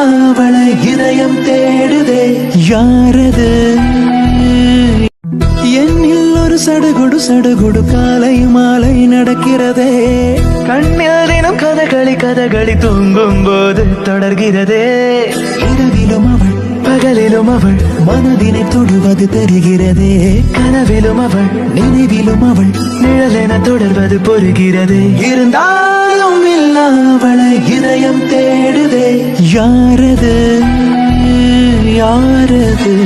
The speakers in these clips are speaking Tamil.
அவளை இதயம் தேடுதே யாரது என்னில் ஒரு சடுகுடு சடுகுடு காலை மாலை நடக்கிறதே கண்ணில் தினம் கதகளி தூங்கும் போது தொடர்கிறதே இரவிலும் அவள் பகலிலும் அவள் மனதினை தொடுவது தெரிகிறதே கனவிலும் அவள் நினைவிலும் அவள் நிழலென தொடர்வது புரிகிறது இருந்தாலும் இல்லா அவளை இதயம் தேடுதே யாரது யாரது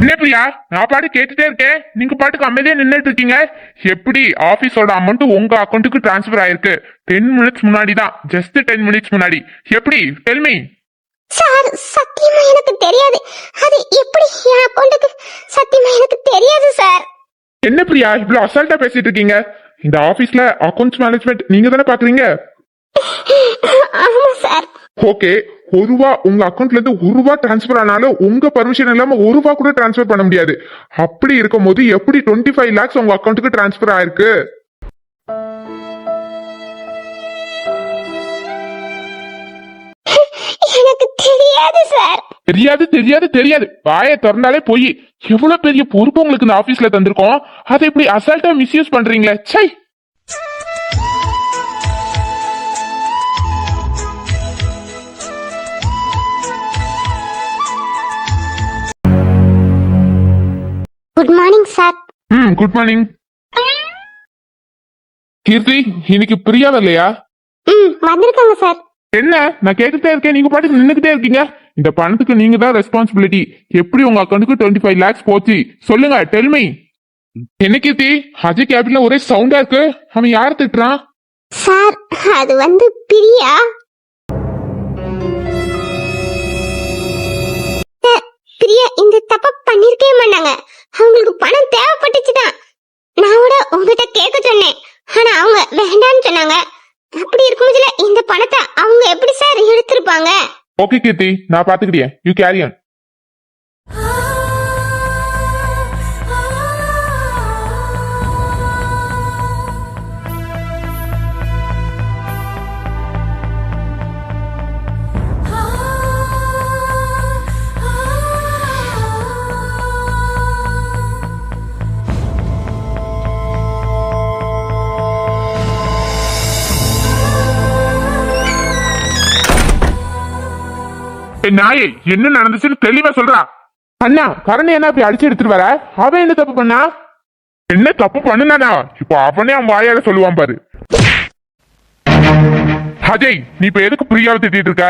என்ன பிரியா, நான் பாட்டு கேட்டுட்டே இருக்கேன், நீங்க பாட்டுக்கு அமைதியா நின்றுட்டு இருக்கீங்க. எப்படி ஆபீஸோட அமௌண்ட் உங்க அக்கௌண்ட்டுக்கு டிரான்ஸ்பர் ஆயிருக்கு? 10 மினிட்ஸ் முன்னாடி தான், ஜஸ்ட் 10 மினிட்ஸ் முன்னாடி. எப்படி டெல்மி? சார் சத்தியமா எனக்கு தெரியாது. அது எப்படி என் அக்கௌண்ட்டுக்கு சத்தியமா எனக்கு தெரியாது சார். என்ன பிரியா இவ்வளவு அசால்ட்டா பேசிட்டு இருக்கீங்க? இந்த ஆபீஸ்ல அக்கௌண்ட்ஸ் மேனேஜ்மெண்ட் நீங்க தானே பாக்குறீங்க? ஆமா சார். ஓகே, ₹1 உங்க அக்கௌண்ட்ல இருந்து ₹1 டிரான்ஸ்பர் ஆனாலும் உங்க பர்மிஷன் இல்லாம ₹1 கூட டிரான்ஸ்பர் பண்ண முடியாது. அப்படி இருக்கும் போது எப்படி 25 lakhs உங்க அக்கௌண்ட்டுக்கு டிரான்ஸ்பர் ஆயிருக்கு? எனக்கு தெரியாது சார். தெரியாது வாயை திறந்தாலே போய் எவ்வளவு பெரிய பொறுப்பு உங்களுக்கு இந்த ஆபீஸ்ல தந்திருக்கோம், அதை இப்படி அசால்ட்டா மிஸ்யூஸ் பண்றீங்களே. சை. Good morning sir. Good morning. Keerthi, இன்னைக்கு பிரியா வரலையா? வந்திருக்காங்க சார். என்ன நான் கேட்டுட்டே இருக்கேன், நீங்க பாட்டு நின்னுக்கிட்டே இருக்கீங்க. இந்த பணத்துக்கு நீங்க தான் ரெஸ்பான்சிபிலிட்டி. எப்படி உங்க அக்கௌண்ட்டுக்கு 25 lakhs போச்சு சொல்லுங்க, டெல்மி. என்ன கீர்த்தி, அஜய் கேபின்ல ஒரே சவுண்டா இருக்கு, அவன் யார திட்டுறான்? சார் அது வந்து பிரியா. பிரியா இந்த தப்ப பண்ணிருக்கவே மாட்டாங்க. அவங்களுக்கு பணம் தேவைப்பட்டுச்சுதான். நான் கூட உங்ககிட்ட கேட்க சொன்னேன், ஆனா அவங்க வேண்டாம்னு சொன்னாங்க. அப்படி இருக்கும்போதுல இந்த பணத்தை அவங்க எப்படி சார் எடுத்திருப்பாங்க? ஓகே கீர்த்தி, நான் பாத்துக்கிட்டேன், யூ கேரி ஆன். நாயே, என்ன நடந்துச்சுன்னு தெளிவா சொல்றா. அண்ணா கரணி என்ன அப்படி அடிச்சு எடுத்துட்டு வர? அவன் என்ன தப்பு பண்ணா? என்ன தப்பு பண்ணுனா இப்போ அவனே அவன் வாயால சொல்லுவான் பாரு. அஜய், நீ இப்ப எதுக்கு பிரியாவை திட்டிட்டு இருக்க?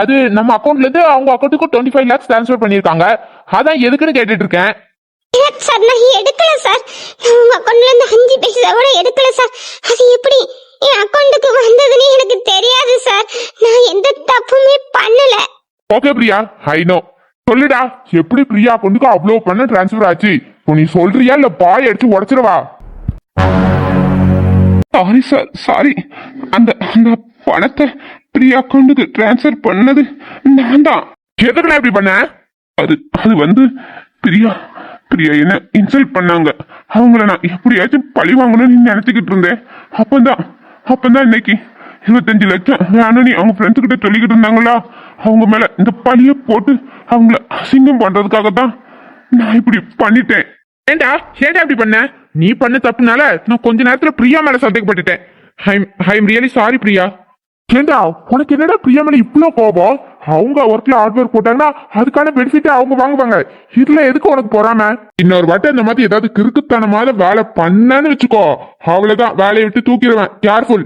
அது நம்ம அக்கௌண்ட்ல இருந்து அவங்க அக்கௌண்ட்டுக்கு 25 lakhs டிரான்ஸ்பர் பண்ணிருக்காங்க, அதான் எதுக்குன்னு கேட்டுட்டு இருக்கேன். சார் நான் எடுக்கல சார். உங்க அக்கௌண்ட்ல இருந்து 5 பைசா கூட எடுக்கல சார். அது எப்படி என் அக்கௌண்ட்டுக்கு வந்ததுன்னு எனக்கு தெரியாது சார். நான் எந்த தப்புமே பண்ணல. Okay Priya, I know. சொல்லுடா, எப்படி பிரியா அக்கௌண்ட்டுக்கு அவ்வளவு பணம் டிரான்ஸ்பர் ஆச்சு? இப்போ நீ சொல்றியா இல்ல பாய் அடிச்சு உடைச்சிருவா? Sorry sir, sorry. அந்த பணத்தை பிரியா அக்கௌண்ட்டுக்கு டிரான்ஸ்பர் பண்ணது நான் தான். எதுக்கு நான் இப்படி பண்ண? அது வந்து பிரியா என்ன இன்சல்ட் பண்ணாங்க. அவங்கள நான் எப்படியாச்சும் பழி வாங்கணும்னு நினைச்சுக்கிட்டு இருந்தேன். அப்பந்தான் இன்னைக்கு 25 லட்சம் வேணும்னு அவங்க ஃப்ரெண்ட்ஸ் கிட்ட சொல்லிக்கிட்டு இருந்தாங்களா, அவங்க மேல இந்த பழிய போட்டு அவங்கள அசிங்கம் பண்றதுக்காகத்தான் நான் இப்படி பண்ணிட்டேன். ஏண்டா இப்படி பண்ண? நீ பண்ண தப்புனால நான் கொஞ்ச நேரத்துல பிரியா மேல சந்தேகப்பட்டுட்டேன். I am really sorry Priya. ஏண்டா உனக்கு என்னடா பிரியா மேல இவ்வளவு கோபம்? அவங்க ஒர்க்ல ஹார்ட் ஒர்க் போட்டாங்கன்னா அதுக்கான பெனிஃபிட் அவங்க வாங்குவாங்க. இதுல எதுக்கு உனக்கு போறாம? இன்னொரு வாட்டி இந்த மாதிரி ஏதாவது கிறுக்குத்தனமான வேலை பண்ணன்னு வச்சுக்கோ, அவ்வளவுதான், வேலையை விட்டு தூக்கிடுவேன். கேர்ஃபுல்.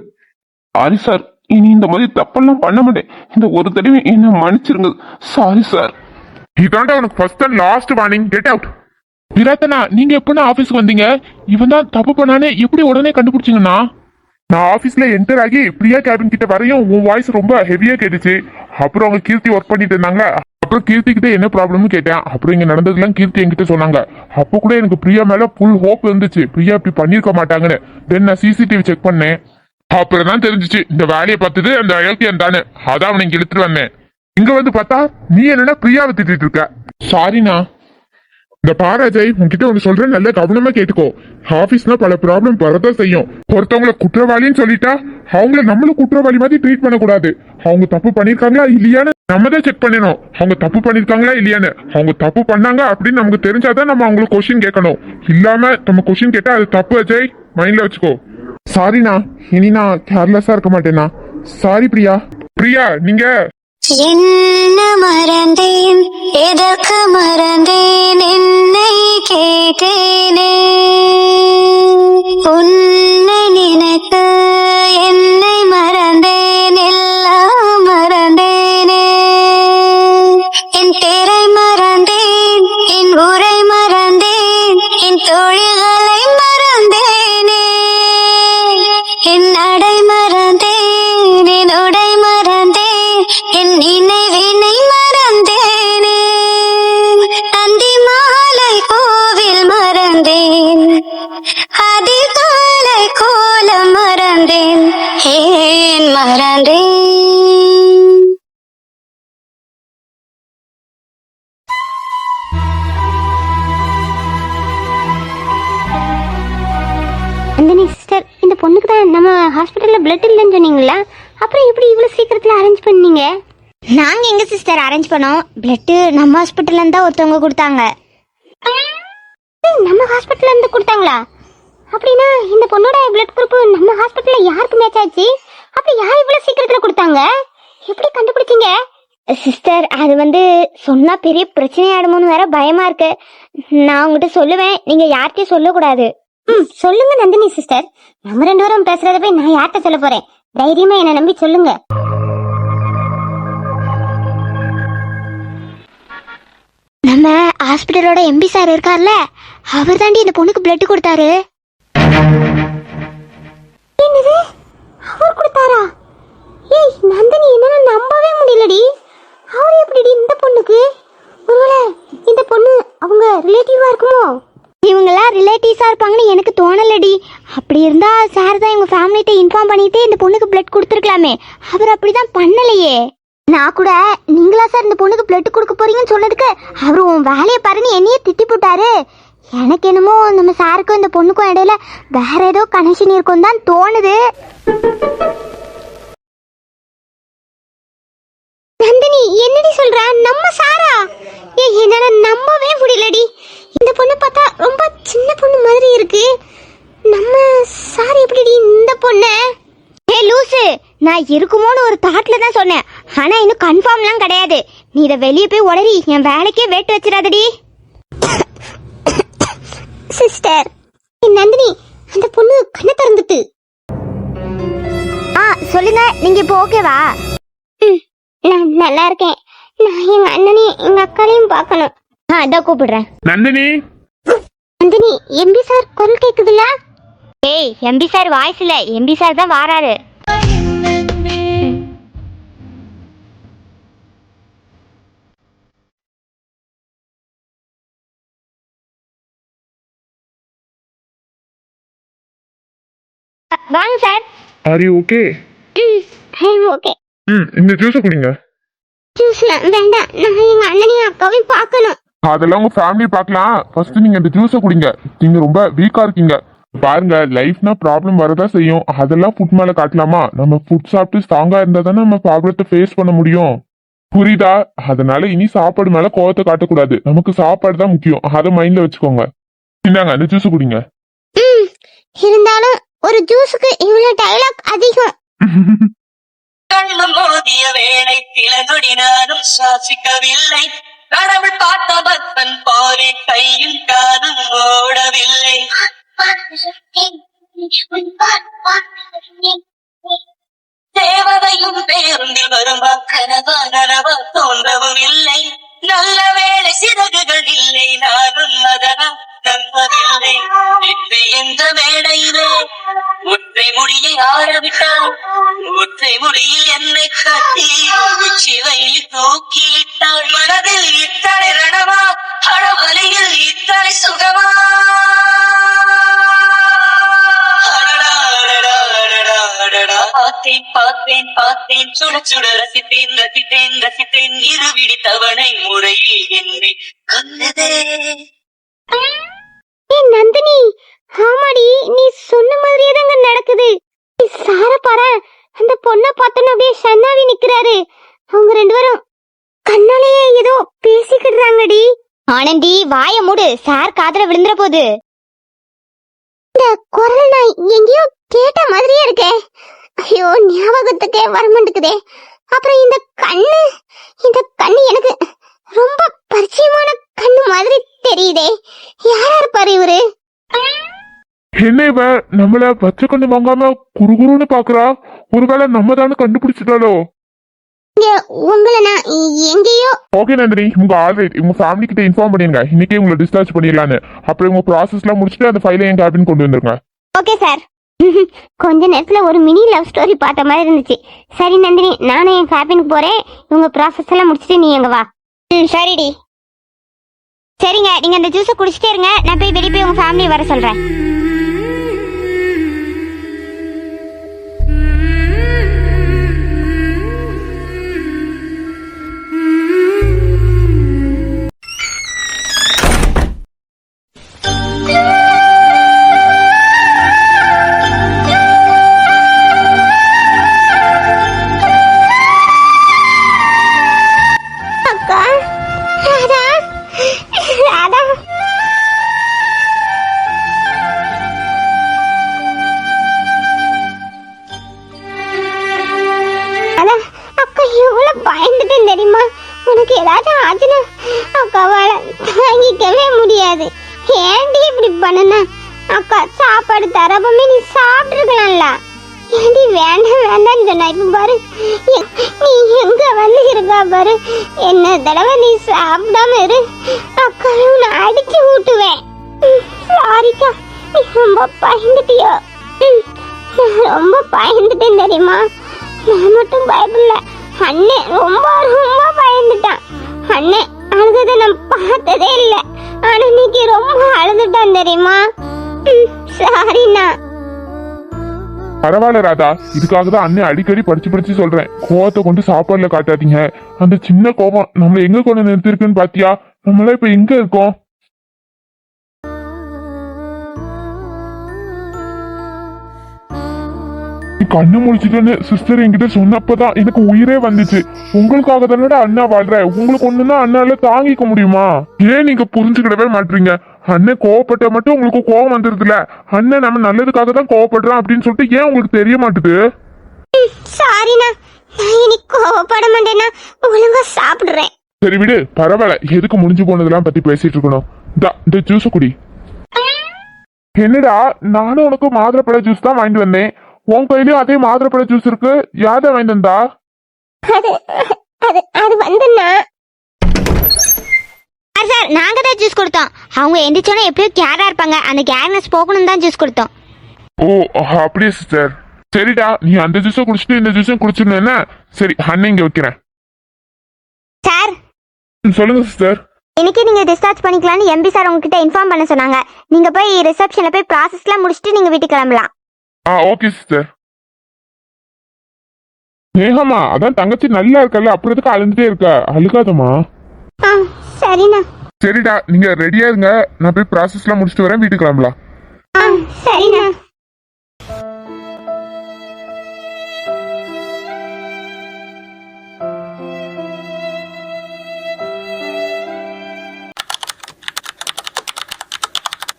சாரி சார், இனி இந்த மாதிரி தப்பெல்லாம் பண்ண மாட்டேன். இந்த ஒரு தடவை என்ன மன்னிச்சிருங்க. Sorry sir. இதாண்டா உனக்கு first and last warning. Get out. விராத்தனா, நீங்க எப்படின்னா ஆபீஸ்க்கு வந்தீங்க? இவன் தான் தப்பு பண்ணானே எப்படி உடனே கண்டுபிடிச்சிங்கன்னா? நான் ஆபீஸ்ல என்டர் ஆகி பிரியா கேபின் கிட்ட வரையும் உன் வாய்ஸ் ரொம்ப ஹெவியா கேட்டுச்சு. அப்புறம் அவங்க கீர்த்தி ஒர்க் பண்ணிட்டு இருந்தாங்க. அப்புறம் கீர்த்தி கிட்ட என்ன ப்ராப்ளம்னு கேட்டேன். அப்புறம் இங்க நடந்ததுலாம் கீர்த்தி என்கிட்ட சொன்னாங்க. அப்போ கூட எனக்கு பிரியா மேல ஃபுல் ஹோப் இருந்துச்சு, பிரியா இப்படி பண்ணிருக்க மாட்டாங்கன்னு. தென் நான் சிசிடிவி செக் பண்ணேன். அப்புறம் தான் தெரிஞ்சிச்சு இந்த வேலையை பார்த்தது அந்த அயோக்கியன் தானே. அதான் அவனை இங்க இழுத்துட்டு வந்தேன். இங்க வந்து பார்த்தா நீ என்னன்னா பிரியாவை திட்டிட்டு இருக்க. சாரிண்ணா. இந்த பாராஜய் உன்கிட்ட ஒண்ணு சொல்றேன், நல்ல கவனமா கேட்டுக்கோ. ஆபீஸ்ல பல ப்ராப்ளம் வரதான் செய்யும். ஒருத்தவங்களை குற்றவாளின்னு சொல்லிட்டா அவங்கள நம்மளும் குற்றவாளி மாதிரி ட்ரீட் பண்ணக்கூடாது. அவங்க தப்பு பண்ணிருக்காங்களா இல்லையான்னு நம்ம தான் செக் பண்ணணும். அவங்க தப்பு பண்ணிருக்காங்களா இல்லையான்னு. அவங்க தப்பு பண்ணாங்க அப்படின்னு நமக்கு தெரிஞ்சாதான் நம்ம அவங்களுக்கு கொஸ்டின் கேட்கணும். இல்லாம நம்ம கொஸ்டின் கேட்டா அது தப்பு அஜய், மைண்ட்ல வச்சுக்கோ. சாரிண்ணா, இனி நான் கேர்லெஸ்ஸா இருக்க மாட்டேனா. சாரி பிரியா. பிரியா நீங்க என்ன மறந்தேன், எதற்கு மறந்தேன், என்னை கேட்டேனே. உன்னை நினைக்க என்னை மறந்தேன், எல்லாம் மறந்தேனே. என் பேரை மறந்தேன், என் ஊரை மறந்தேன், என் தொழில்களை மறந்தேனே. என் நடை மறந்தேன், என் உடை மறந்தேன், என் நினைவினை மறந்தேனே. அந்தி மாலை கோவில் மறந்தேன், அதிகாலை கோலம் மறந்தேன், ஏன் மறந்தேன். நந்தினி சிஸ்டர், இந்த பொண்ணுக்கு தான் நம்ம ஹாஸ்பிட்டல்ல பிளட் இல்லைன்னு சொன்னீங்களா? அப்புறம் எப்படி இவ்வளவு சீக்கிரத்துல அரேஞ்ச் பண்ணீங்க? நாங்க எங்க சிஸ்டர் அரேஞ்ச் பண்ணோம், பிளட் நம்ம ஹாஸ்பிட்டல்ல இருந்தா ஒருத்தவங்க கொடுத்தாங்க. நம்ம ஹாஸ்பிட்டல்ல இருந்து கொடுத்தாங்களா? அப்படின்னா இந்த பொண்ணோட பிளட் குரூப் நம்ம ஹாஸ்பிட்டல்ல யாருக்கு மேட்ச் ஆச்சு? அப்ப யார் இவ்வளவு சீக்கிரத்துல கொடுத்தாங்க? எப்படி கண்டுபிடிச்சீங்க? சிஸ்டர், அது வந்து சொன்னா பெரிய பிரச்சனையாடுமோன்னு வேற பயமா இருக்கு. நான் உங்ககிட்ட சொல்லுவேன், நீங்க யார்கிட்டயும் சொல்லக்கூடாது. சொல்லுங்க நந்தினி சிஸ்டர், நம்ம ரெண்டு பேரும் பேசுறத போய் நான் யார்கிட்ட சொல்ல போறேன்? தைரியமா என்ன நம்பி சொல்லுங்க. நம்ம ஹாஸ்பிட்டலோட எம்பி சார் இருக்கார்ல, அவர் தாண்டி இந்த பொண்ணுக்கு பிளட் கொடுத்தாரு. என்னது, அவர் கொடுத்தாரா? ஏய் நந்தினி, என்னால நம்பவே முடியலடி. அவர் எப்படி இந்த பொண்ணுக்கு? ஒருவேளை இந்த பொண்ணு அவங்க ரிலேட்டிவா இருக்குமோ? இவங்களா ரிலேட்டிவ்ஸா இருப்பாங்கன்னு எனக்கு தோணலடி. அப்படி இருந்தா சார் தான் இவங்க ஃபேமிலிட்ட இன்ஃபார்ம் பண்ணிட்டு இந்த பொண்ணுக்கு பிளட் கொடுத்துருக்கலாமே. அவர் அப்படிதான் பண்ணலையே. நான் கூட நீங்களா சார் இந்த பொண்ணுக்கு பிளட் கொடுக்க போறீங்கன்னு சொன்னதுக்கு அவர் உன் வேலையை பாருன்னு என்னையே திட்டி போட்டாரு. எனக்கு என்னமோ நம்ம சாருக்கும் இந்த பொண்ணுக்கும் இடையில வேற ஏதோ கனெக்ஷன் இருக்கும் தான் தோணுது. நந்தினி என்னடி சொல்ற? நம்ம சாரா? என்னால நம்பவே முடியலடி. இந்த பொண்ணு பார்த்தா ரொம்ப சின்ன பொண்ணு மாதிரி இருக்கு. நம்ம சார் எப்படிடி இந்த பொண்ணு? லூசு, நான் இருக்குமோன்னு ஒரு தாட்ல தான் சொன்னேன். ஆனா இன்னும் கன்ஃபார்ம்லாம் கிடையாது. நீ இதை வெளியே போய் உடறி என் வேலைக்கே வேட்டு வச்சிடாதடி. சிஸ்டர் நந்தினி, அந்த பொண்ணு கண்ணை திறந்துட்டு. சொல்லுங்க, நீங்க இப்போ ஓகேவா? நான் நல்லா இருக்கேன். நான் எங்க அண்ணனையும் எங்க அக்காளையும் பார்க்கணும். அதான் கூப்பிடுறேன். நந்தினி. நந்தினி, எம்பி சார் குரல் கேக்குதுல்ல? ஏய், எம்பி சார் வாய்ஸ் இல்ல, எம்பி சார் தான் வாராரு. வாங்க sir. Are you okay? Okay. இந்த ஜூஸை குடிங்க. ஜூஸ்லாம் வேண்டாம், நான் எங்க அண்ணனையும் அக்காவையும் பார்க்கணும். அதெல்லாம் உங்க ஃபேமிலி பார்க்கலாம். ஃபர்ஸ்ட் நீங்க இந்த ஜூஸை குடிங்க. நீங்க ரொம்ப வீக்கா இருக்கீங்க. பாருங்க, லைஃப்னா ப்ராப்ளம் வரதா செய்யும். அதெல்லாம் ஃபுட் மேல காட்டலாமா? நம்ம ஃபுட் சாப்பிட்டு ஸ்ட்ராங்கா இருந்தா தானே நம்ம ப்ராப்ளத்தை ஃபேஸ் பண்ண முடியும். புரியுதா? அதனால இனி சாப்பாடு மேல கோவத்தை காட்டக்கூடாது. நமக்கு சாப்பாடு தான் முக்கியம். அதை மைண்ட்ல வச்சுக்கோங்க. இந்தாங்க, இந்த ஜூஸ் குடிங்க. இருந்தாலும் ஒரு ஜூஸுக்கு இவ்வளவு டயலாக் அதிகம். கண்ணு மோதிய வேளை சில நொடி நானும் சுவாசிக்கவில்லை. கடவுள் பார்த்த பக்தன் போலே கையில் காதும் ஓடவில்லை. தேவதையும் பேருந்தில் வருமா கனவா நனவா தோன்றவும் இல்லை. நல்ல வேளை சிறகுகள் இல்லை, நானும் அதனால் நம்பவில்லை. வெற்றி என்ற மேடையிலே ஒற்றை முடியை ஆரம்பிட்டான். ஒற்றை முடியில் என்னை கட்டி சிவையில் தூக்கிட்டாள். மனதில் இத்தனை ரணமா, அழவலையில் இத்தனை சுகமா. பார்த்தேன் பார்த்தேன் பார்த்தேன், சுட சுட ரசித்தேன் ரசித்தேன் ரசித்தேன். இருவிடி தவணை முறையில் என்னை கொன்னதே. நந்தினி, ஆமாடி, நீ சொன்ன மாதிரியே தாங்க நடக்குது. நீ சார பாரு, அந்த பொண்ணை பார்த்தோன்னு அப்படியே சன்னாவி நிக்கிறாரு. அவங்க ரெண்டு பேரும் கண்ணாலேயே ஏதோ பேசிக்கிடுறாங்கடி. ஆனந்தி வாய மூடு, சார் காதுல விழுந்துற போகுது. இந்த குரல் நான் எங்கேயோ கேட்ட மாதிரியே இருக்கே. ஐயோ ஞாபகத்துக்கே வரமாட்டேங்குதே. அப்புறம் இந்த கண்ணு எனக்கு ரொம்ப பரிச்சயமான கண்ணு மாதிரி தெரியுதே. யாரா இருப்பாரு இவரு? என்ன இவ நம்மள பச்சை கண்ணு வாங்காம குறுகுறுன்னு பாக்குறா? ஒருவேளை நம்ம தானே கண்டுபிடிச்சிட்டாலோ? உங்களை நான் எங்கேயோ. ஓகே நந்தினி, உங்க ஆல்ரெடி உங்க ஃபேமிலி கிட்ட இன்ஃபார்ம் பண்ணிருங்க, இன்னைக்கே உங்களை டிஸ்சார்ஜ் பண்ணிடலான்னு. அப்புறம் உங்க ப்ராசஸ் எல்லாம் முடிச்சுட்டு அந்த ஃபைலை என் கேபின் கொண்டு வந்துருங்க. Okay sir. கொஞ்ச நேரத்துல ஒரு மினி லவ் ஸ்டோரி பார்த்த மாதிரி இருந்துச்சு. சரி நந்தினி, நானும் என் கேபினுக்கு போறேன். உங்க ப்ராசஸ் எல்லாம் முடிச்சுட்டு நீ எங்க வா. சரிடி. சரிங்க, நீங்க அந்த ஜூஸை குடிச்சிட்டே இருங்க. நான் போய் வெளியே போய் உங்க ஃபேமிலி வர சொல்றேன். அக்கா, ராதா, ராதா. அக்கா எவ்வளவு பயந்துட்டேன் தெரியுமா? உனக்கு ஏதாச்சும் ஆச்சுன்னா அக்காவால தாங்கிக்கவே முடியாது. ஏன்டி இப்படி பண்ணுன? அக்கா சாப்பாடு தரப்பமே நீ சாப்பிட்டுருக்கலாம்ல. ஏன்டி வேண்டாம் வேண்டாம்னு சொன்னா? இப்ப பாரு, நீ எங்க வந்து இருக்கா பாரு. என்ன தடவை நீ சாப்பிடாம இரு, அக்கா உன்னை அடிச்சு ஊட்டுவேன். சாரிக்கா, நீ ரொம்ப பயந்துட்டியோ? நான் ரொம்ப பயந்துட்டேன் தெரியுமா? நான் மட்டும் பயப்படல, அண்ணே ரொம்ப ரொம்ப பயந்துட்டான். அண்ணே அழுகதை நான் பார்த்ததே இல்லை, ஆனா இன்னைக்கு ரொம்ப அழுதுட்டான் தெரியுமா? சாரிண்ணா. பரவாயில்ல ராதா, இதுக்காக தான் அண்ணன் அடிக்கடி படிச்சு சொல்றேன், கோவத்தை கொண்டு சாப்பாடுல காட்டாதீங்க. அந்த சின்ன கோபம் நம்ம எங்க கொண்டு நிறுத்திருக்குன்னு பாத்தியா? நம்மள இப்ப எங்க இருக்கோம்? கண்ணு முடிச்சுட்டேன்னு சிஸ்டர் என்கிட்ட சொன்னப்பதான் எனக்கு உயிரே வந்துச்சு. உங்களுக்காக தானடா அண்ணா வாழ்ற, உங்களுக்கு ஒண்ணுன்னா அண்ணால தாங்கிக்க முடியுமா? ஏன் நீங்க புரிஞ்சுக்கிடவே மாட்டீங்க? அண்ணன் கோவப்பட்ட மட்டும் உங்களுக்கு கோவம் வந்துருதுல, அண்ணன் நம்ம நல்லதுக்காக தான் கோவப்படுறான் அப்படின்னு சொல்லிட்டு ஏன் உங்களுக்கு தெரிய மாட்டுது? சாரிண்ணா, நான் இன்னைக்கு கோவப்பட மாட்டேன்னா ஒழுங்கா சாப்பிடுறேன். சரி விடு, பரவாயில்ல. எதுக்கு முடிஞ்சு போனதெல்லாம் பத்தி பேசிட்டு இருக்கணும்? இந்த ஜூஸ குடி. என்னடா, நானும் உனக்கு மாதுளப்பழ ஜூஸ் தான் வாங்கிட்டு வந்தேன். உன் கையிலயும் அதே மாதுளப்பழ ஜூஸ் இருக்கு. யார வாங்கிட்டு வந்தா? அது வந்துண்ணா சார், நாங்க தான் ஜூஸ் கொடுத்தோம். அவங்க எந்திரிச்சோன்னா எப்படியும் கேரா இருப்பாங்க, அந்த கேர்னஸ் போகணும் தான் ஜூஸ் கொடுத்தோம். ஓ அப்படியே சிஸ்டர். சரிடா, நீ அந்த ஜூஸை குடிச்சிட்டு இந்த ஜூஸும் குடிச்சிருந்தேன்னா சரி, அண்ணன் இங்க வைக்கிறேன். சார் சொல்லுங்க சிஸ்டர். இன்னைக்கு நீங்க டிஸ்சார்ஜ் பண்ணிக்கலாம்னு எம்பி சார் உங்ககிட்ட இன்ஃபார்ம் பண்ண சொன்னாங்க. நீங்க போய் ரிசப்ஷன்ல போய் ப்ராசஸ்லாம் முடிச்சிட்டு நீங்க வீட்டுக்கு கிளம்பலாம். Okay sister. நேஹமா, அதான் தங்கச்சி நல்லா இருக்கல, அப்புறம் எதுக்கு அழுந்துட்டே இருக்க? அழுகாதமா. சரிண்ணா. சரிடா, நீங்க ரெடியா இருங்க, நான் போய் ப்ராசஸ்லாம் முடிச்சிட்டு வரேன், வீட்டுக்கு கிளம்பலாம். சரிண்ணா.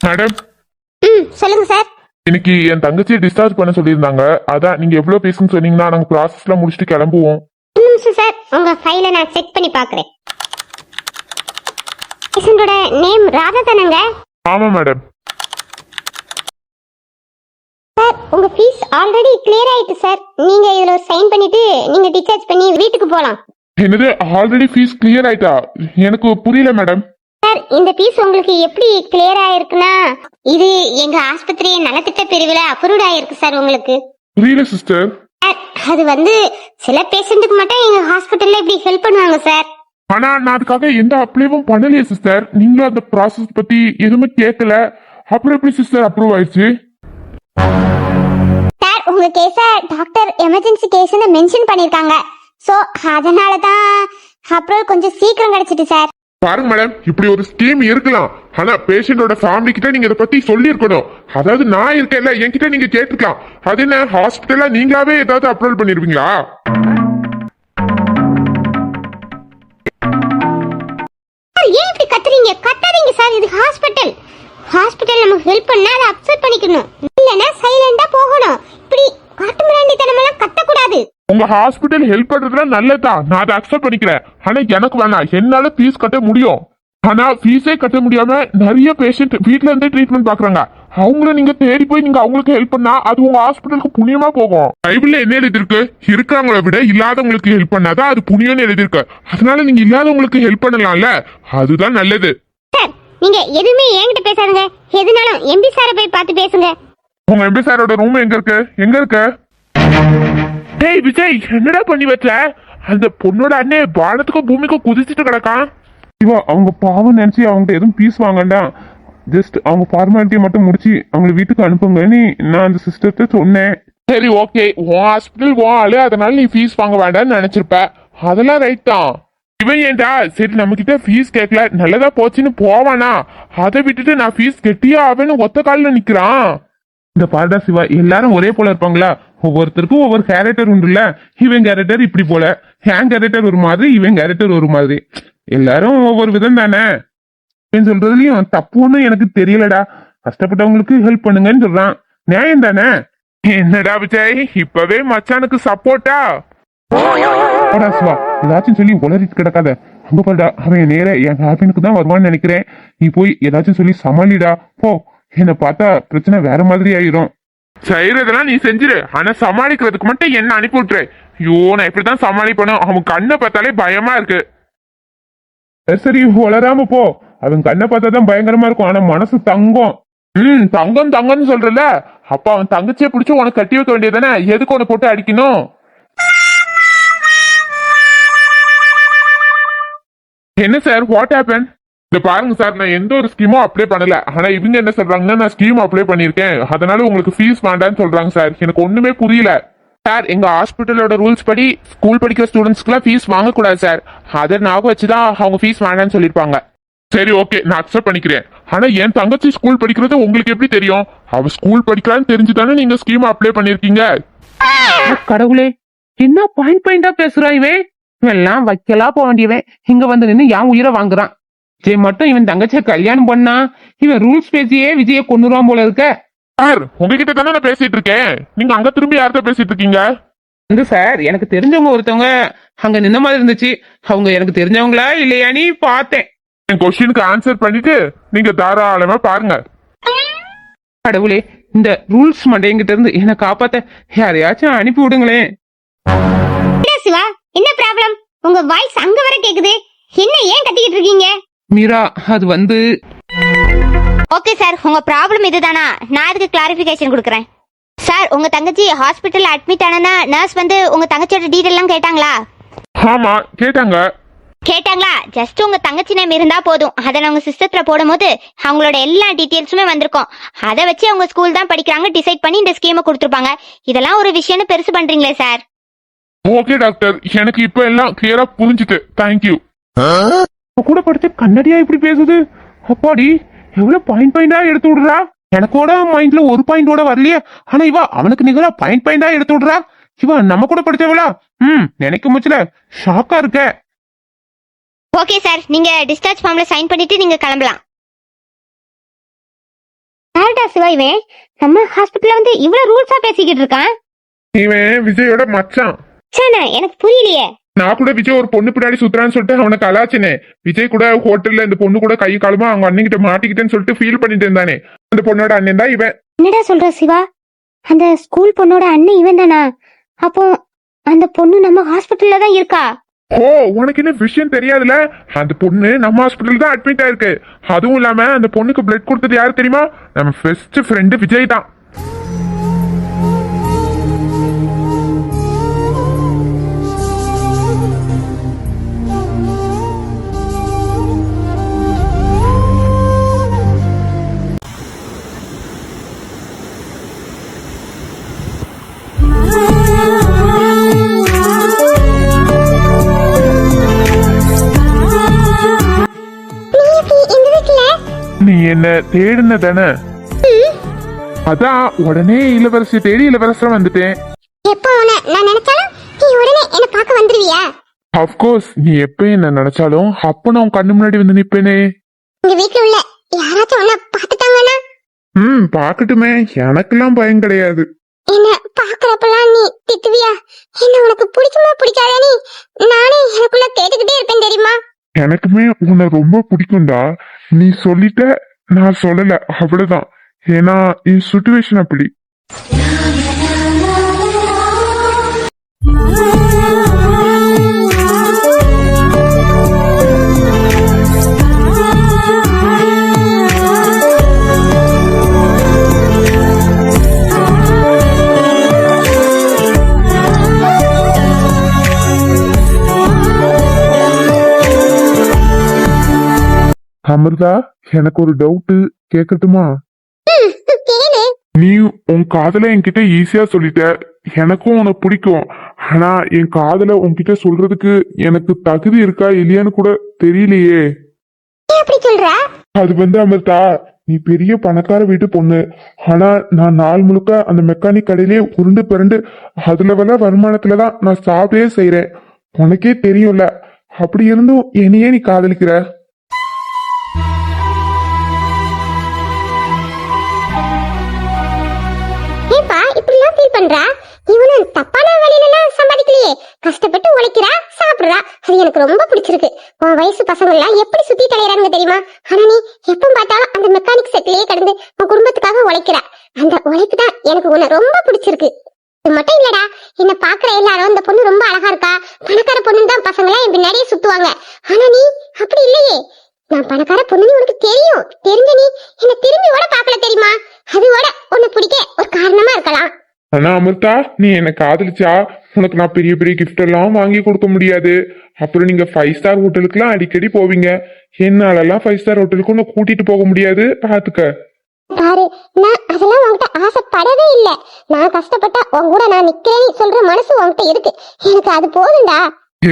மேடம். சொல்லுங்க சார். இன்னைக்கு என் தங்கச்சியை டிஸ்சார்ஜ் பண்ண சொல்லியிருந்தாங்க. அதான் நீங்க எவ்வளவு பேசுன்னு சொன்னீங்கன்னா நாங்க ப்ராசஸ்லாம் முடிச்சுட்டு கிளம்புவோம். சார், உங்க ஃபைலை நான் செக் பண்ணி பார்க்கறேன். பேஷண்டோட நேம் ராதா தானங்க? ஆமா மேடம். சார், உங்க ஃபீஸ் ஆல்ரெடி கிளியர் ஆயிட்டு சார். நீங்க இதுல சைன் பண்ணிட்டு நீங்க டிஸ்சார்ஜ் பண்ணி வீட்டுக்கு போலாம். என்னது, ஆல்ரெடி ஃபீஸ் கிளியர் ஆயிட்டா? எனக்கு புரியல மேடம். சார், இந்த ஃபீஸ் உங்களுக்கு எப்படி கிளியர் ஆயிருக்குன்னா, இது எங்க ஆஸ்பத்திரி நலத்திட்ட பிரிவுல அப்ரூவ்ட் ஆயிருக்கு சார் உங்களுக்கு. புரியல சிஸ்டர். அது வந்து சில பேஷண்ட்டுக்கு மட்டும் எங்க ஹாஸ்பிட்டல்ல இப்படி ஹெல்ப் பண்ணுவாங்க சார். ஆனா நான் அதுக்காக எந்த அப்ளைவும் பண்ணலையே சிஸ்டர். நீங்களும் அந்த ப்ராசஸ் பத்தி எதுவுமே கேட்கல, அப்புறம் எப்படி சிஸ்டர் அப்ரூவ் ஆயிடுச்சு? சார், உங்க கேஸ டாக்டர் எமர்ஜென்சி கேஸ்னு மென்ஷன் பண்ணிருக்காங்க. சோ அதனால தான் அப்ரூவல் கொஞ்சம் சீக்கிரம் கிடைச்சிட்டு சார். பாருங்க மேடம், இப்படி ஒரு ஸ்கீம் இருக்கலாம். ஆனா பேஷண்டோட ஃபேமிலி கிட்ட நீங்க இதை பத்தி சொல்லியிருக்கணும். அதாவது நான் இருக்கேன்ல, என்கிட்ட நீங்க கேட்டுக்கலாம். அது என்ன ஹாஸ்பிட்டல்ல நீங்களாவே ஏதாவது அப்லோட் பண்ணிருப்பீங்களா? ஏன் இப்படி கத்துறீங்க? கத்தாதீங்க சார், இது ஹாஸ்பிட்டல். ஹாஸ்பிட்டல் நமக்கு ஹெல்ப் பண்ணா அதை அக்செப்ட் பண்ணிக்கணும், இல்லனா சைலண்டா போகணும். இப்படி காட்டு மிராண்டித்தனமெல்லாம் கத்தக்கூடாது. உங்க ஹாஸ்பிட்டல் ஹெல்ப் பண்றதுல நல்லதுதான், நான் அதை அக்செப்ட் பண்ணிக்கிறேன். ஆனா எனக்கு வேணாம், என்னால ஃபீஸ் கட்ட முடியும். ஆனா ஃபீஸே கட்ட முடியாம நிறைய பேஷண்ட் வீட்ல இருந்தே ட்ரீட்மெண்ட் பாக்குறாங்க. அவங்கள நீங்க தேடி போய் நீங்க அவங்களுக்கு ஹெல்ப் பண்ணா அது உங்க ஹாஸ்பிட்டலுக்கு புண்ணியமா போகும். பைபிள்ல என்ன எழுதிருக்கு? இருக்கிறவங்கள விட இல்லாதவங்களுக்கு ஹெல்ப் பண்ணாதான் அது புண்ணியம்னு எழுதிருக்கு. அதனால நீங்க இல்லாதவங்களுக்கு ஹெல்ப் பண்ணலாம்ல, அதுதான் நல்லது. சார், நீங்க எதுவுமே என்கிட்ட பேசாதுங்க. எதுனாலும் எம்பி சாரை போய் பார்த்து பேசுங்க. உங்க எம்பி சாரோட ரூம் எங்க இருக்கு? எங்க இருக்கு? டேய் விஜய், என்னடா பண்ணி வச்ச? அந்த பொண்ணோட அண்ணே வானத்துக்கும் பூமிக்கும் குதிச்சுட்டு கிடக்கான். சிவா, அவங்க பாவம் நினைச்சு அவங்ககிட்ட எதுவும் பீஸ் வாங்கண்டா. ஜஸ்ட் அவங்க ஃபார்மாலிட்டியை மட்டும் முடிச்சு அவங்களை வீட்டுக்கு அனுப்புங்கன்னு நான் அந்த சிஸ்டர்கிட்ட சொன்னேன். சரி ஓகே, உன் ஹாஸ்பிட்டல் உன் ஆளு, அதனால நீ ஃபீஸ் வாங்க வேண்டாம்னு நினைச்சிருப்ப. அதெல்லாம் ரைட் தான். இவன் ஏன்டா சரி நம்ம கிட்ட ஃபீஸ் கேட்கல நல்லதா போச்சுன்னு போவானா? அதை விட்டுட்டு நான் ஃபீஸ் கெட்டியா ஆவேன்னு ஒத்த காலில் நிக்கிறான். இந்த பாருடா சிவா, எல்லாரும் ஒரே போல இருப்பாங்களா? ஒவ்வொருத்தருக்கும் ஒவ்வொரு கேரக்டர் உண்டுல்ல. இவன் கேரக்டர் இப்படி போல, என் கேரக்டர் ஒரு மாதிரி, இவன் கேரக்டர் ஒரு மாதிரி. எல்லாரும் ஒவ்வொரு விதம் தானே. சொல்றதுலயும் தப்புன்னு எனக்கு தெரியலடா. கஷ்டப்பட்டவங்களுக்கு ஹெல்ப் பண்ணுங்கன்னு சொல்றான், நியாயம் தானே? என்னடா விஜய், இப்பவே மச்சானுக்கு சப்போர்ட்டா? சிவா, ஏதாச்சும் சொல்லி உளறிட்டு கிடக்காத. அங்க பாருடா, அவன் நேர என் ஹாப்பினுக்கு தான் வருவான்னு நினைக்கிறேன். நீ போய் ஏதாச்சும் சொல்லி சமாளிடா போ. என்னை பார்த்தா பிரச்சனை வேற மாதிரி ஆயிரும். செய்யறதெல்லாம் நீ செஞ்சிரு, ஆனா சமாளிக்கிறதுக்கு மட்டும் என்ன அனுப்பி விட்டுரு. ஐயோ, நான் இப்படித்தான் சமாளிப்பணும். அவன் கண்ணை பார்த்தாலே பயமா இருக்கு. சரி வளராம போ. அவன் கண்ணை பார்த்தா தான் பயங்கரமா இருக்கும், ஆனா மனசு தங்கம். தங்கம் தங்கம்னு சொல்றல, அப்ப அவன் தங்கச்சியை பிடிச்சு உனக்கு கட்டி வைக்க வேண்டியதானே? எதுக்கு உனக்கு போட்டு அடிக்கணும்? என்ன சார், வாட் ஹேப்பன்? இந்த பாருங்க சார், நான் எந்த ஒரு ஸ்கீமும் அப்ளை பண்ணல. ஆனா இவங்க என்ன சொல்றாங்கன்னா நான் ஸ்கீம் அப்ளை பண்ணிருக்கேன், அதனால உங்களுக்கு ஃபீஸ் வேண்டாம்னு சொல்றாங்க சார். எனக்கு ஒண்ணுமே புரியல சார். எங்க ஹாஸ்பிட்டலோட ரூல்ஸ் படி ஸ்கூல் படிக்கிற ஸ்டூடெண்ட்ஸ்க்குலாம் ஃபீஸ் வாங்கக்கூடாது சார். அதை ஞாபகம் வச்சுதான் அவங்க ஃபீஸ் வேண்டாம்னு சொல்லியிருப்பாங்க. சரி ஓகே, நான் அக்செப்ட் பண்ணிக்கிறேன். ஆனா என் தங்கச்சி ஸ்கூல் படிக்கிறது உங்களுக்கு எப்படி தெரியும்? அவ ஸ்கூல் படிக்கிறான்னு தெரிஞ்சுதானே நீங்க ஸ்கீம் அப்ளை பண்ணிருக்கீங்க. கடவுளே, என்ன பாயிண்ட் பாயிண்டா பேசுறான் இவன். இவெல்லாம் வைக்கலாம் போக வேண்டியவன் இங்க வந்து நின்று என் உயிரை வாங்குறான். விஜய் மட்டும் இவன் தங்கச்சிய கல்யாணம் பண்ணா இவன் ரூல்ஸ் பேசியே விஜய கொண்டுருவான் போல இருக்க. சார், உங்ககிட்ட தானே நான் பேசிட்டு இருக்கேன், நீங்க அங்க திரும்பி யார்கிட்ட பேசிட்டு இருக்கீங்க? வந்து சார், எனக்கு தெரிஞ்சவங்க ஒருத்தவங்க அங்க நின்ன மாதிரி இருந்துச்சு. அவங்க எனக்கு தெரிஞ்சவங்களா இல்லையான்னு பார்த்தேன். என் கொஸ்டினுக்கு ஆன்சர் பண்ணிட்டு நீங்க தாராளமா பாருங்க. கடவுளே, இந்த ரூல்ஸ் மண்டையங்கிட்ட இருந்து என்ன காப்பாத்த யாரையாச்சும் அனுப்பி விடுங்களேன். என்ன சிவா, என்ன ப்ராப்ளம்? உங்க வாய்ஸ் அங்க வர கேக்குது. என்ன ஏன் கத்திக்கிட்டு இருக்கீங்க? மீரா, அது வந்து ஓகே சார், உங்க ப்ராப்ளம் இதுதானா? நான் அதுக்கு கிளாரிஃபிகேஷன் கொடுக்குறேன். சார், உங்க தங்கச்சி ஹாஸ்பிட்டல்ல அட்மிட் ஆனா நர்ஸ் வந்து உங்க தங்கச்சியோட டீடைல் எல்லாம் கேட்டாங்களா? ஆமா கேட்டாங்க. கேட்டாங்களா? ஜஸ்ட் உங்க தங்கச்சி நேம் இருந்தா போதும். அதை நான் உங்க சிஸ்டத்துல போடும்போது அவங்களோட எல்லா டீடைல்ஸுமே வந்திருக்கும். அதை வச்சு அவங்க ஸ்கூல் தான் படிக்கிறாங்க டிசைட் பண்ணி இந்த ஸ்கீமை கொடுத்துருப்பாங்க. இதெல்லாம் ஒரு விஷயம்னு பெருசு பண்றீங்களே சார். ஓகே டாக்டர், எனக்கு இப்ப எல்லாம் கிளியரா புரிஞ்சுட்டு தேங்க்யூ. கூட படிச்ச கண்ணடியா இப்படி பேசுது. அப்பாடி, எவ்வளவு பாயிண்ட் பாயிண்டா எடுத்து விடுறா. எனக்கோட மைண்ட்ல ஒரு பாயிண்டோட வரலையே, ஆனா இவா அவனுக்கு நிகரா பாயிண்ட் பாயிண்டா எடுத்து விடுறா. இவா நம்ம கூட படிச்சவளா? நினைக்க முச்சுல ஷாக்கா இருக்க. ஓகே சார், நீங்க டிஸ்சார்ஜ் ஃபார்ம்ல சைன் பண்ணிட்டு நீங்க கிளம்பலாம். ஆல்டா சிவா, இவன் நம்ம ஹாஸ்பிட்டல்ல வந்து இவ்வளவு ரூல்ஸா பேசிக்கிட்டு இருக்கான். இவன் விஜயோட மச்சான். சார், எனக்கு புரியலையே. நான் கூட விஜய் ஒரு பொண்ணு பின்னாடி சுத்துறான்னு சொல்லிட்டு அவனை கலாச்சினே. விஜய் கூட ஹோட்டல்ல இந்த பொண்ணு கூட கை காலமா அவங்க அண்ணன் கிட்ட மாட்டிக்கிட்டேன்னு சொல்லிட்டு ஃபீல் பண்ணிட்டு இருந்தானே. அந்த பொண்ணோட அண்ணன் தான் இவன். என்னடா சொல்ற சிவா? அந்த ஸ்கூல் பொண்ணோட அண்ணன் இவன் தானா? அப்போ அந்த பொண்ணு நம்ம ஹாஸ்பிட்டல்ல தான் இருக்கா? ஓ, உனக்கு என்ன விஷயம் தெரியாதுல? அந்த பொண்ணு நம்ம ஹாஸ்பிட்டல் தான் அட்மிட் ஆயிருக்கு. அதுவும் இல்லாம அந்த பொண்ணுக்கு பிளட் கொடுத்தது யாரு தெரியுமா? நம்ம பெஸ்ட் ஃப்ரெண்டு விஜய் தான். என்ன தேடுன தானே? அதான் உடனே இளவரசி தேடி இளவரசர் வந்துட்டேன். எப்போ உன்னை நான் நினைச்சாலும் நீ உடனே என்ன பார்க்க வந்துருவியா? அப்கோர்ஸ், நீ எப்ப என்ன நினைச்சாலும் அப்ப நான் உன் கண்ணு முன்னாடி வந்து நிப்பேனே. உங்க வீட்டுல உள்ள யாராச்சும் உன்னை பார்த்துட்டாங்கன்னா? பாக்கட்டுமே, எனக்கெல்லாம் பயம் கிடையாது. என்ன பாக்குறப்பெல்லாம் நீ திட்டுவியா? என்ன உனக்கு பிடிக்குமா பிடிக்காதா? நானே எனக்குள்ள கேட்டுக்கிட்டே இருப்பேன் தெரியுமா? எனக்குமே உன்னை ரொம்ப பிடிக்கும்டா. நீ சொல்லிட்ட, நான் சொல்லல, அவ்வளவுதான். ஏன்னா என் சுச்சுவேஷன் அப்படி. அமிர்தா, எனக்கு ஒரு டவுட் கேட்கட்டுமா? கேளு. நீ உன் காதல என்கிட்ட ஈஸியா சொல்லிட்ட. எனக்கும் உன்னை பிடிக்கும். ஆனா என் காதல உன்கிட்ட சொல்றதுக்கு எனக்கு தகுதி இருக்கா இல்லையான்னு கூட தெரியலையே. ஏன் அப்படி சொல்ற? அது அமிர்தா, நீ பெரிய பணக்கார வீட்டு பொண்ணு. ஆனா நான் நாள் முழுக்க அந்த மெக்கானிக் கடையிலே உருண்டு பிறண்டு அதுல வர வருமானத்துலதான் நான் சாப்பிடவே செய்யறேன். உனக்கே தெரியும்ல. அப்படி இருந்தும் என்னையே நீ காதலிக்கிற. ஏப்பா இப்படிலாம் ஃபீல் பண்றா? இவனு தப்பான வழியில எல்லாம் சம்பாதிக்கலையே. கஷ்டப்பட்டு உழைக்கிறா, சாப்பிடுறா. அது எனக்கு ரொம்ப பிடிச்சிருக்கு. உன் வயசு பசங்க எல்லாம் எப்படி சுத்தி தலையறாங்க தெரியுமா? ஆனா நீ எப்ப பார்த்தாலும் அந்த மெக்கானிக் செட்லயே கடந்து உன் குடும்பத்துக்காக உழைக்கிறா. அந்த உழைப்பு தான் எனக்கு உன்னை ரொம்ப பிடிச்சிருக்கு. இது மட்டும் இல்லடா, என்ன பாக்குற எல்லாரும் இந்த பொண்ணு ரொம்ப அழகா இருக்கா, பணக்கார பொண்ணு தான் பசங்க எல்லாம் என் பின்னாடியே சுத்துவாங்க. ஆனா நீ அப்படி இல்லையே. நான் பணக்கார பொண்ணுன்னு உனக்கு தெரியும். தெரிஞ்ச நீ என்ன திரும்பி ஓட பாக்கல தெரியுமா? அதுவோட உன்னை பிடிக்க ஒரு காரணமா இருக்கலாம். ஆனா அமிர்தா, நீ என்ன காதலிச்சா உனக்கு நான் பெரிய பெரிய கிஃப்ட் எல்லாம் வாங்கி கொடுக்க முடியாது. அப்புறம் நீங்க 5 ஸ்டார் ஹோட்டலுக்கு எல்லாம் அடிக்கடி போவீங்க. என்னாலெல்லாம் 5 ஸ்டார் ஹோட்டலுக்கு உன்னை கூட்டிட்டு போக முடியாது. பாத்துக்க. பாரு, நான் அதெல்லாம் உன்கிட்ட ஆசைப்படவே இல்ல. நான் கஷ்டப்பட்டா உன் கூட நான் நிக்கிறேன்னு சொல்ற மனசு உன்கிட்ட இருக்கு. எனக்கு அது போதும்டா.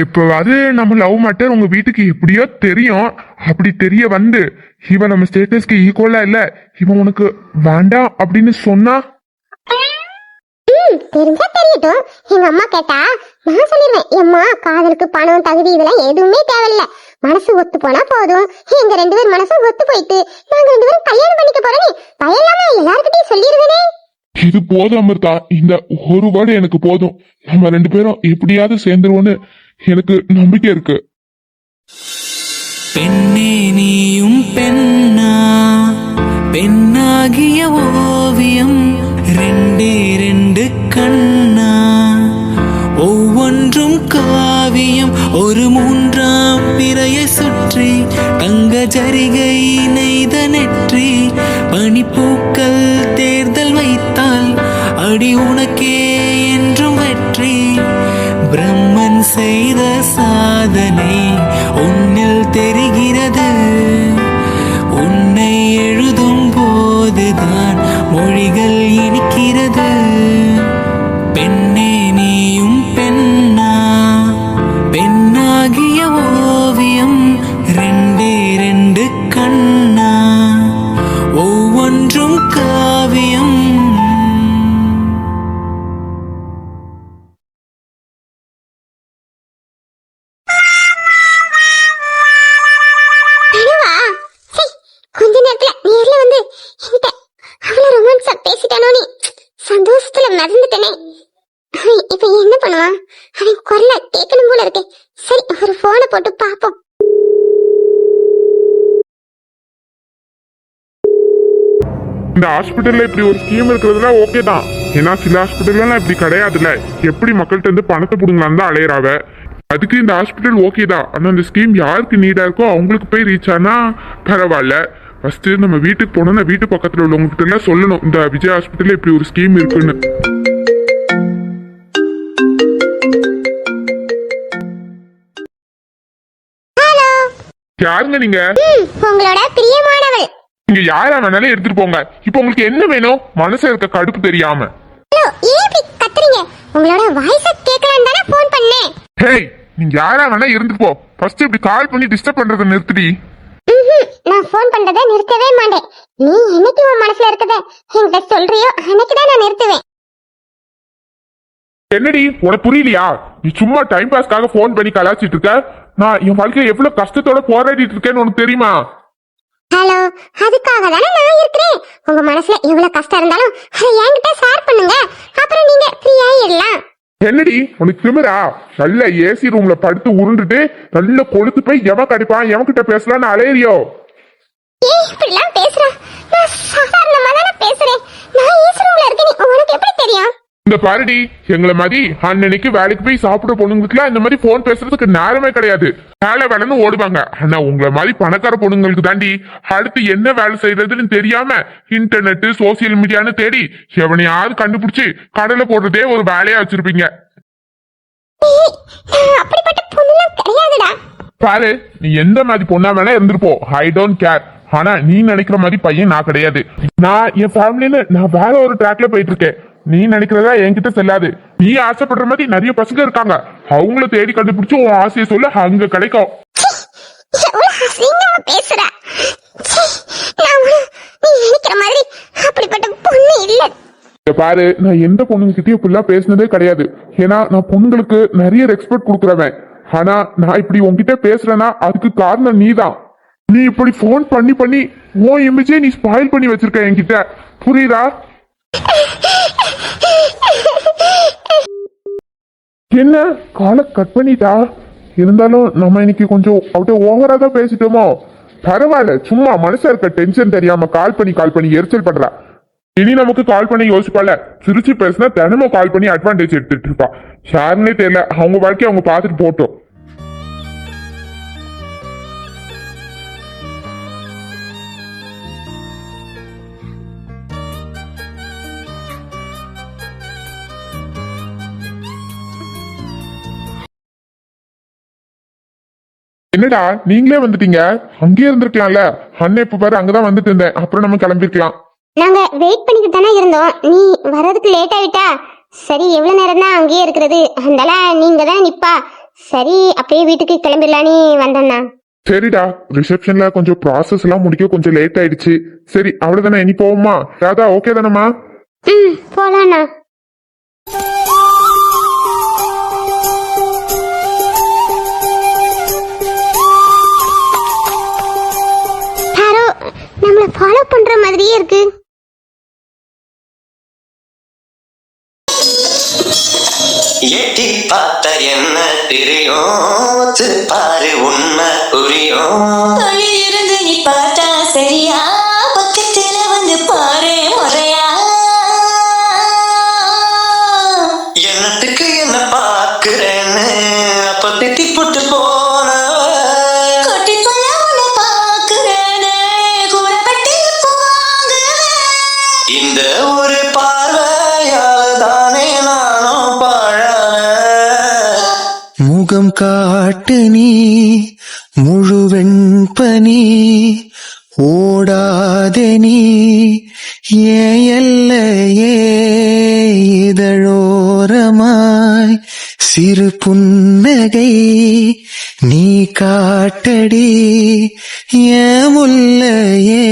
எப்பவாது நம்ம லவ் மேட்டர் உங்க வீட்டுக்கு எப்படியோ தெரியும். அப்படி தெரிய வந்து இவன் நம்ம ஸ்டேட்டஸ்க்கு ஈக்குவலா இல்ல, இவன் உனக்கு வேண்டாம் அப்படின்னு சொன்னா தெரிஞ்சா தெரியட்டும். எங்க அம்மா கேட்டா நான் சொல்லிடுவேன், எம்மா காதலுக்கு பணம் தகுதி இதெல்லாம் எதுவுமே தேவையில்ல. மனசு ஒத்து போனா போதும். எங்க 2 பேர் மனசும் ஒத்து போயிட்டு நாங்க 2 பேரும் கல்யாணம் பண்ணிக்க போறோம். பயலாம எல்லார்கிட்டயும் சொல்லிடுவேனே. இது போதும் அமிர்தா, இந்த ஒரு வேர்டு எனக்கு போதும். நம்ம 2 பேரும் எப்படியாவது சேர்ந்துருவோன்னு எனக்கு நம்பிக்கை இருக்கு. பெண்ணே நீயும் பெண்ணா, பெண்ணாகிய ஓவியம் 2 கண்ணா, ஒவ்வொன்றும் காவியம். ஒரு 3ஆம் பிறையை சுற்றி தங்க ஜரிகை நெய்த நெற்றி, பனிப்பூக்கள் தேர்தல் வைத்தால் அடி உனக்கே என்றும் வெற்றி. பிரம்மன் செய்த சாதனை உன்னில் தெரிகிறது. உன்னை எழுதும் போதுதான் மொழிகள் இனிக்கிறது. பெண்ணே நீயும் பெண்ணா, பெண்ணாகிய ஓவியம் 2 கண்ணா, ஒவ்வொன்றும் காவியம். கனவா? சீ, கொஞ்ச நேரத்துல நேர்ல வந்து என்கிட்ட அவ்வளவு ரொமான்ஸா பேசிட்டானோ நீ. சந்தோஷத்துல மிதந்துட்டனே. இப்ப என்ன பண்ணுவான்? அவன் குரல கேட்கணும் போல இருக்கே. சரி, ஒரு போனை போட்டு பாப்போம். இந்த ஹாஸ்பிட்டல்ல இப்படி ஒரு ஸ்கீம் இருக்கிறதுலாம் ஓகே தான். ஏன்னா சில ஹாஸ்பிட்டல்லாம் இப்படி கிடையாதுல்ல. எப்படி மக்கள்கிட்ட இருந்து பணத்தை புடுங்கலான்னு தான் அலையறாவ. அதுக்கு இந்த ஹாஸ்பிட்டல் ஓகே தான். ஆனா இந்த ஸ்கீம் யாருக்கு நீடா இருக்கோ அவங்களுக்கு போய் ரீச் ஆனா பரவாயில்ல. ஃபர்ஸ்ட் நம்ம வீட்டுக்கு போனோம்னா வீட்டு பக்கத்துல உள்ளவங்க எல்லாம் சொல்லணும், இந்த விஜய் ஹாஸ்பிட்டல்ல இப்படி ஒரு ஸ்கீம் இருக்குன்னு. ஹலோ. யாருங்க நீங்க? உங்களோட பிரியமானவள். நீங்க யாரா வேணாலும் எடுத்துட்டு போங்க. இப்போ உங்களுக்கு என்ன வேணும்? மனசு இருக்க கடுப்பு தெரியாம. ஹலோ, ஏன் இப்படி கத்துறீங்க? உங்களோட வாய்ஸ கேட்கலாம் தானே ஃபோன் பண்ணேன். ஹேய், நீங்க யாரா வேணா இருந்துட்டு போ. ஃபர்ஸ்ட் இப்படி கால் பண்ணி டிஸ்டர்ப் பண்றதை நிறுத்திடி. நான் ஃபோன் பண்றதை நிறுத்தவே மாட்டேன். நீ என்னைக்கு உன் மனசுல இருக்கத என்கிட்ட சொல்றியோ அன்னைக்குதான் நான் நிறுத்துவேன். என்னடி உனக்கு புரியலையா? நீ சும்மா டைம் பாஸ்க்காக போன் பண்ணி கலாச்சிட்டு இருக்க. நான் என் வாழ்க்கையை எவ்வளவு கஷ்டத்தோட போராடிட்டு இருக்கேன்னு உனக்கு தெரியுமா? ஹலோ, அதுக்காக தானே நான் இருக்கிறேன். உங்க மனசுல எவ்வளவு கஷ்டம் இருந்தாலும் அதை என்கிட்ட ஷேர் பண்ணுங்க. அப்புறம் நீங்க ஃப்ரீயா இருக்கலாம். என்னடி உனக்கு திமிரா? நல்ல ஏசி ரூம்ல படுத்து உருண்டுட்டு நல்ல கொழுத்து போய் எவன் கடிப்பான் எவன்கிட்ட பேசலான்னு அலையறியோ? ஏய், இப்படிலாம் பேசுற? நான் சாதாரணமா தானே பேசுறேன். நான் ஏசி ரூம்ல இருக்கேன், உனக்கு எப்படி தெரியும்? இந்த பாருடி, எங்களை மாதிரி அன்னைக்கு வேலைக்கு போய் சாப்பிட பொண்ணுங்களுக்குலாம் இந்த மாதிரி போன் பேசுறதுக்கு நேரமே கிடையாது. வேலை வேலைன்னு ஓடுவாங்க. ஆனா உங்களை மாதிரி பணக்கார பொண்ணுங்களுக்கு தாண்டி அடுத்து என்ன வேலை செய்யறதுன்னு தெரியாம இன்டர்நெட் சோசியல் மீடியான்னு தேடி எவனையாவது கண்டுபிடிச்சு கடலை போடுறதே ஒரு வேலையா வச்சிருப்பீங்க. அப்படிப்பட்ட பொண்ணுலாம் கிடையாதுடா. பாரு, நீ எந்த மாதிரி பொண்ணா வேணா இருந்திருப்போ, ஐ டோன்ட் கேர். ஆனா நீ நினைக்கிற மாதிரி பையன் நான் கிடையாது. நான் என் ஃபேமிலின்னு நான் வேற ஒரு ட்ராக்ல போயிட்டு இருக்கேன். நீ நினைக்கிறதா என்கிட்ட செல்லாது. நீ ஆசைப்படுற மாதிரி நிறைய பசங்க இருக்காங்க. அவங்கள தேடி கண்டுபிடிச்சு உன் ஆசையை சொல்ல அங்க கிடைக்கும். பேசுற நீ நினைக்கிற மாதிரி அப்படிப்பட்ட பொண்ணு இல்ல. பாரு, நான் எந்த பொண்ணுங்கிட்டயும் இப்படிலாம் பேசினதே கிடையாது. ஏன்னா நான் பொண்ணுங்களுக்கு நிறைய ரெஸ்பெக்ட் கொடுக்குறவன். ஆனா நான் இப்படி உன்கிட்ட பேசுறேன்னா அதுக்கு காரணம் நீதான். நீ இப்படி போன் பண்ணி பண்ணி உன் இமேஜே நீ ஸ்பாயில் பண்ணி வச்சிருக்க என்கிட்ட. புரியுதா? என்ன காலை கட் பண்ணிட்டா? இருந்தாலும் நம்ம இன்னைக்கு கொஞ்சம் அப்படியே ஓவரா தான் பேசிட்டோமோ? பரவாயில்ல, சும்மா மனசா இருக்க டென்ஷன் தெரியாம கால் பண்ணி எரிச்சல் பண்றா. இனி நமக்கு கால் பண்ணி யோசிப்பால. சிரிச்சு பேசினா தினமும் கால் பண்ணி அட்வான்டேஜ் எடுத்துட்டு இருப்பா. யாருன்னே தெரியல, அவங்க வாழ்க்கையை அவங்க பார்த்துட்டு போட்டோம். என்னடா நீங்களே வந்துட்டீங்க? அங்கேயே இருந்திருக்கலாம்ல. அண்ணன் இப்ப பாரு அங்கதான் வந்துட்டு இருந்தேன். அப்புறம் நம்ம கிளம்பிருக்கலாம். நாங்க வெயிட் பண்ணிக்கிட்டு தானே இருந்தோம். நீ வர்றதுக்கு லேட் ஆயிட்டா. சரி, எவ்வளவு நேரம் தான் அங்கேயே இருக்கிறது? அதனால நீங்க தான் நிப்பா. சரி, அப்படியே வீட்டுக்கு கிளம்பிடலான்னு வந்தேன்னா. சரிடா, ரிசப்ஷன்ல கொஞ்சம் ப்ராசஸ் எல்லாம் முடிக்க கொஞ்சம் லேட் ஆயிடுச்சு. சரி, அவ்வளவுதானே, இனி போவோமா? ராதா ஓகே தானம்மா? போலாண்ணா. நம்மள ஃபாலோ பண்ற மாதிரியே இருக்கு. எட்டி பார்த்த என்ன தெரியும், பாரு உண்மை புரியும். இருந்து நீ பார்த்தா சரியா, பக்கத்துல வந்து பாரு முறையா. என்னத்துக்கு என்ன பாக்குறேன்னு அப்ப திட்டி போட்டு போன இந்த ஒரு பார்வையால்தானே நானும் பாழான. முகம் காட்டு நீ முழுவெண் பனி ஓடாதே நீ ஏன் எல்லையே இதழோரமாய் சிறு புன்னகை நீ காட்டடி ஏன் முல்லையே